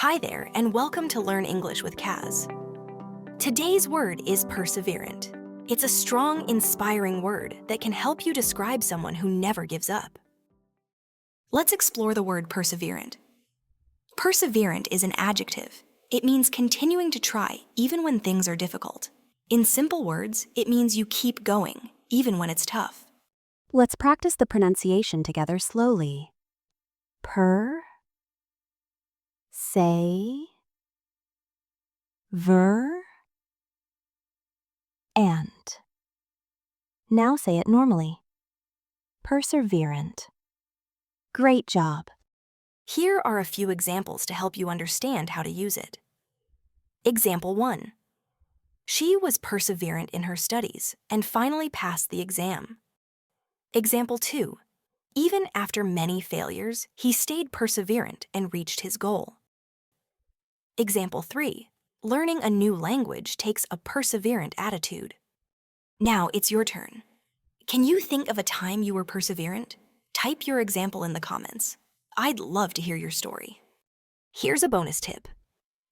Hi there, and welcome to Learn English with Kaz. Today's word is perseverant. It's a strong, inspiring word that can help you describe someone who never gives up. Let's explore the word perseverant. Perseverant is an adjective. It means continuing to try even when things are difficult. In simple words, it means you keep going, even when it's tough. Let's practice the pronunciation together slowly. Ant. Now say it normally. Perseverant. Great job. Here are a few examples to help you understand how to use it. Example 1. She was perseverant in her studies and finally passed the exam. Example 2. Even after many failures, he stayed perseverant and reached his goal. Example 3. Learning a new language takes a perseverant attitude. Now it's your turn. Can you think of a time you were perseverant? Type your example in the comments. I'd love to hear your story. Here's a bonus tip.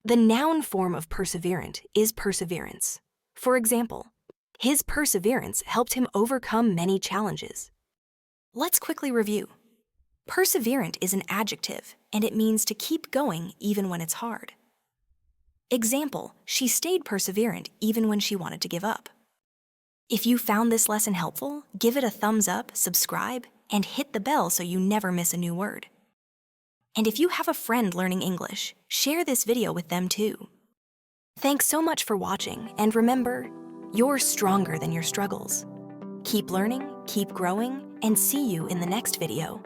The noun form of perseverant is perseverance. For example, his perseverance helped him overcome many challenges. Let's quickly review. Perseverant is an adjective, and it means to keep going even when it's hard. Example, she stayed perseverant even when she wanted to give up. If you found this lesson helpful, give it a thumbs up, subscribe, and hit the bell so you never miss a new word. And if you have a friend learning English, share this video with them too. Thanks so much for watching, and remember, you're stronger than your struggles. Keep learning, keep growing, and see you in the next video.